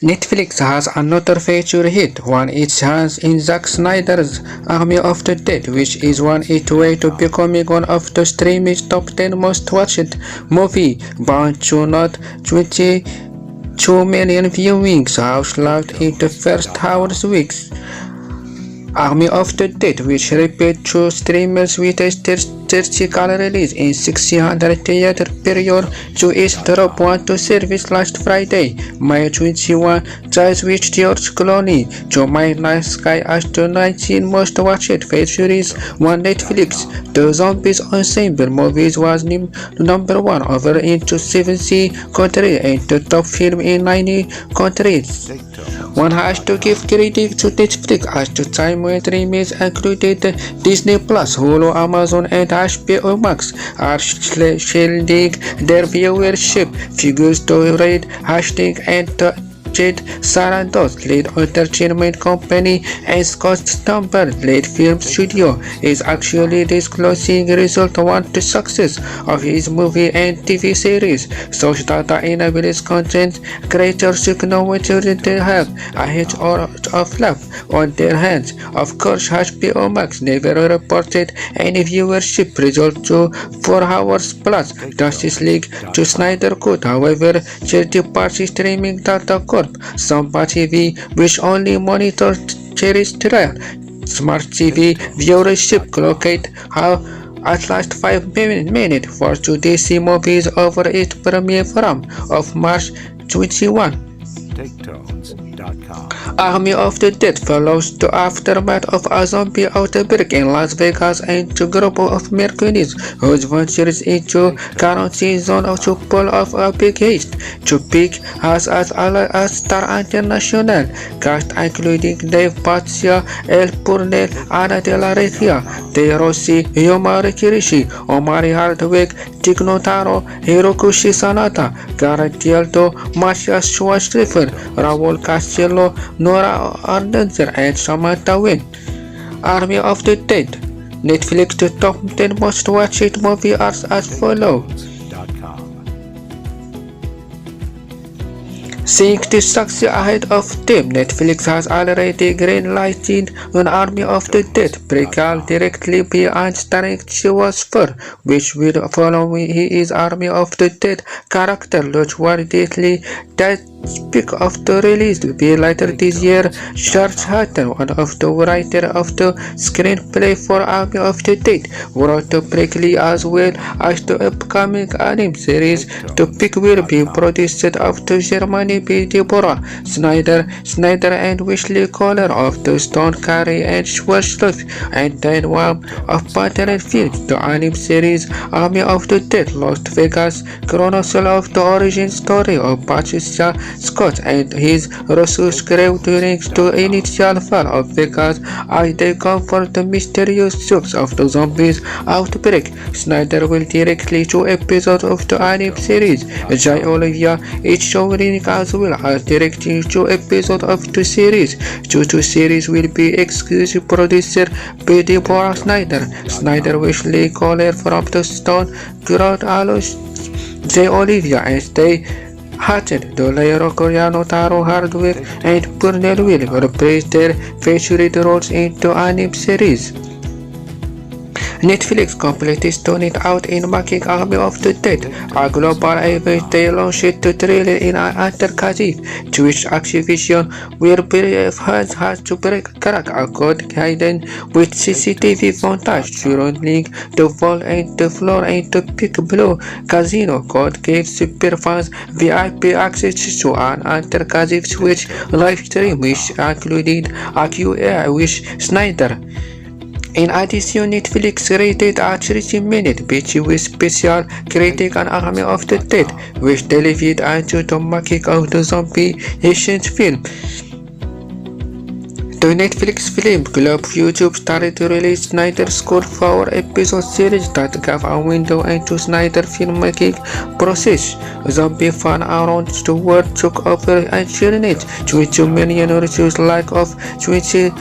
Netflix has another feature hit, one it has in Zack Snyder's Army of the Dead, which is on its way to becoming one of the streaming's top 10 most watched movie, bound to not 22 million viewings out in the first hours weeks. Army of the Dead, which repeat to streamers with a theatrical release in 600 theater period to its drop one to service last Friday, May 21, just with George Clooney to my night sky as the 19 most watched features on Netflix. The Zombies Ensemble movies was number 1 over into 70 countries and the top film in 90 countries. One has to give credit to Netflix at the time when remakes included Disney Plus, Hulu, Amazon, and HBO Max are shielding their viewership figures to rate hashtag and Jade Sarandos, lead entertainment company, and Scott Stumper, lead film studio, is actually disclosing result on the success of his movie and TV series, such data enables content creators to know whether they have a hit or a flop on their hands. Of course, HBO Max never reported any viewership result to 4 hours plus Justice League to Snyder Cut. However, third-party streaming data corp Samba TV, which only monitors terrestrial smart TV viewership, clocked how at last 5 minutes for today's movies over its premiere from of March 21. Army of the Dead follows the aftermath of a zombie outbreak in Las Vegas and a group of mercenaries who ventures into quarantine zone to pull off a big heist. To pick as Star International cast including Dave Bautista, El Purnell, Ana de la Regia, De Rossi, Yoma Rikirishi, Omari Hardwick, Tig Taro, Hirokushi Sanada, Gareth Dialdo, Matias Schwarzenegger, Raul Castello, Nora Ardenzer, and Samantha Wynn. Army of the Dead. Netflix the top 10 most watched movie are as follows. Seeing the success ahead of them, Netflix has already green-lighted an Army of the Dead prequel directly behind starring Chewbacca 4, which will follow his Army of the Dead character Luke Deadly. That speak of the release will be later this year. George Hatton, one of the writers of the screenplay for Army of the Dead, wrote the prequel as well as the upcoming anime series. The pick will be produced after Germany by Deborah Snyder and Wesley Kohler of the Stone Carey and Schwarzschild, and then one of Pattern Films. The anime series Army of the Dead Las Vegas chronicles of the origin story of Batista Scott and his research crew during the initial fall of Vegas as they confront the mysterious source of the zombies outbreak. Snyder will direct 2 episodes of the anime series. Jay Olivia is showing as well as directing 2 episodes of the series. The series will be exclusive produced by Deborah Snyder. Wesley Kohler from the Stone, Gerard Alois, Jay Olivia, and Stay Hatchet, the Leiro Coreano Taro Hardwick, and Purnell will reprise their featured roles in the anime series. Netflix completely stoned out in making Army of the Dead a global event. They launched the trailer in an interactive Twitch Activision where brave hands had to crack a code hidden with CCTV footage surrounding the wall and the floor, and the Big Blue Casino code gave super fans VIP access to an interactive Twitch live stream which included a Q&A with Snyder. In addition, Netflix rated a 30-minute pitch with special critic on Army of the Dead, which delivered into the making of the zombie ancient film. The Netflix Film Club YouTube started to release Snyder's 4-episode series that gave a window into Snyder's filmmaking process. Zombie fans around the world took over and shared 22 million reviews like of 20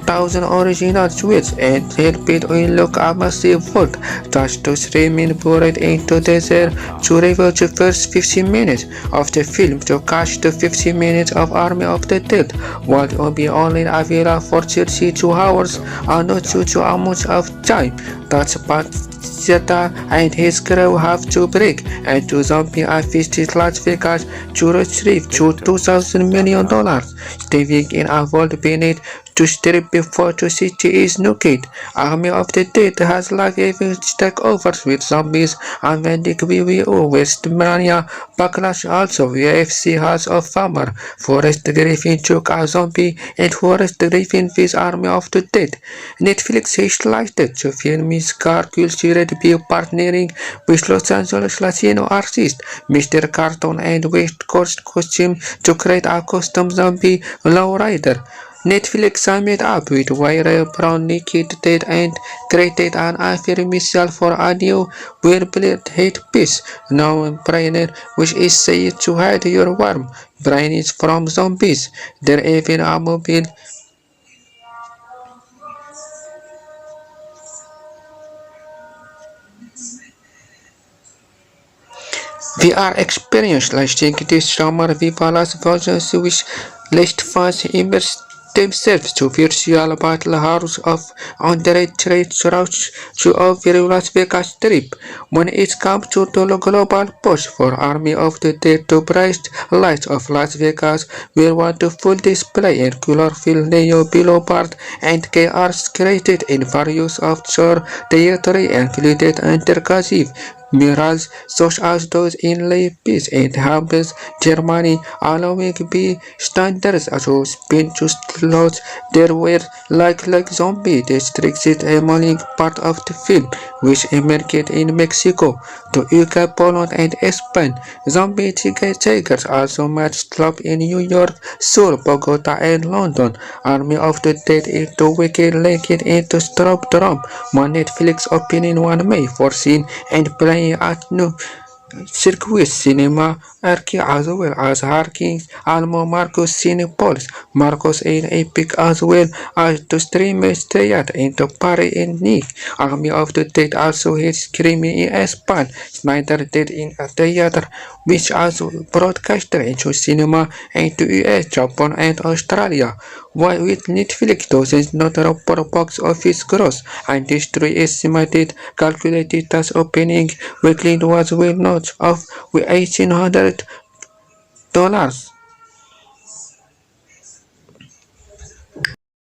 1,000 original tweets and helped unlock a massive vault thanks to streaming poured into their to rewatch the first 15 minutes of the film to catch the 15 minutes of Army of the Dead, while it will be only available for 32 hours and not due to a much of time. That's but Zeta and his crew have to break into zombie infested Las Vegas to retrieve $2,000 million, living in a world beneath to strip before the city is nuked. Army of the Dead has live event takeovers with zombies and Medic WWO Westmania Backlash also UFC House of Famer. Forest Griffin took a zombie and Forest Griffin with Army of the Dead. Netflix is highlighted to film his car culture be partnering with Los Angeles Latino artist Mr. Carton and West Coast Costume to create a custom zombie lowrider. Netflix summed up with where Brown Naked Dead and created an affirmation for a new well-built hit piece, known Brainer, which is said to hide your warm brains from zombies. There even a mobile VR experience like this summer Viva Las Vegas which let fans immerse themselves to virtual battle halls of underage routes to over Las Vegas Strip. When it comes to the global push for Army of the Dead to bright lights of Las Vegas, we want to full display and colorful neo billboard and KRs created in various offshore territory included interactive murals such as those in Leipzig and Hamburg, Germany, allowing B standards to spin to slots there were like zombie districts emerging part of the film, which emerged in Mexico, the UK, Poland, and Spain. Zombie tigers also matched up in New York, Seoul, Bogota, and London. Army of the Dead into Wicked linked into Strop Drum, my Netflix opinion 1 May 14 and playing at New Circuit Cinema Archie as well as Harkins Almo Marcos Cinepolis Marcos in Epic as well as the streamers theater into Paris and Nick. Army of the Dead also hit screaming in Spain. Snyder did in a theater which also broadcasted into cinema into US, Japan and Australia. While with Netflix dozens not per box office gross and history estimated calculated as opening weekly was well north of $1,800.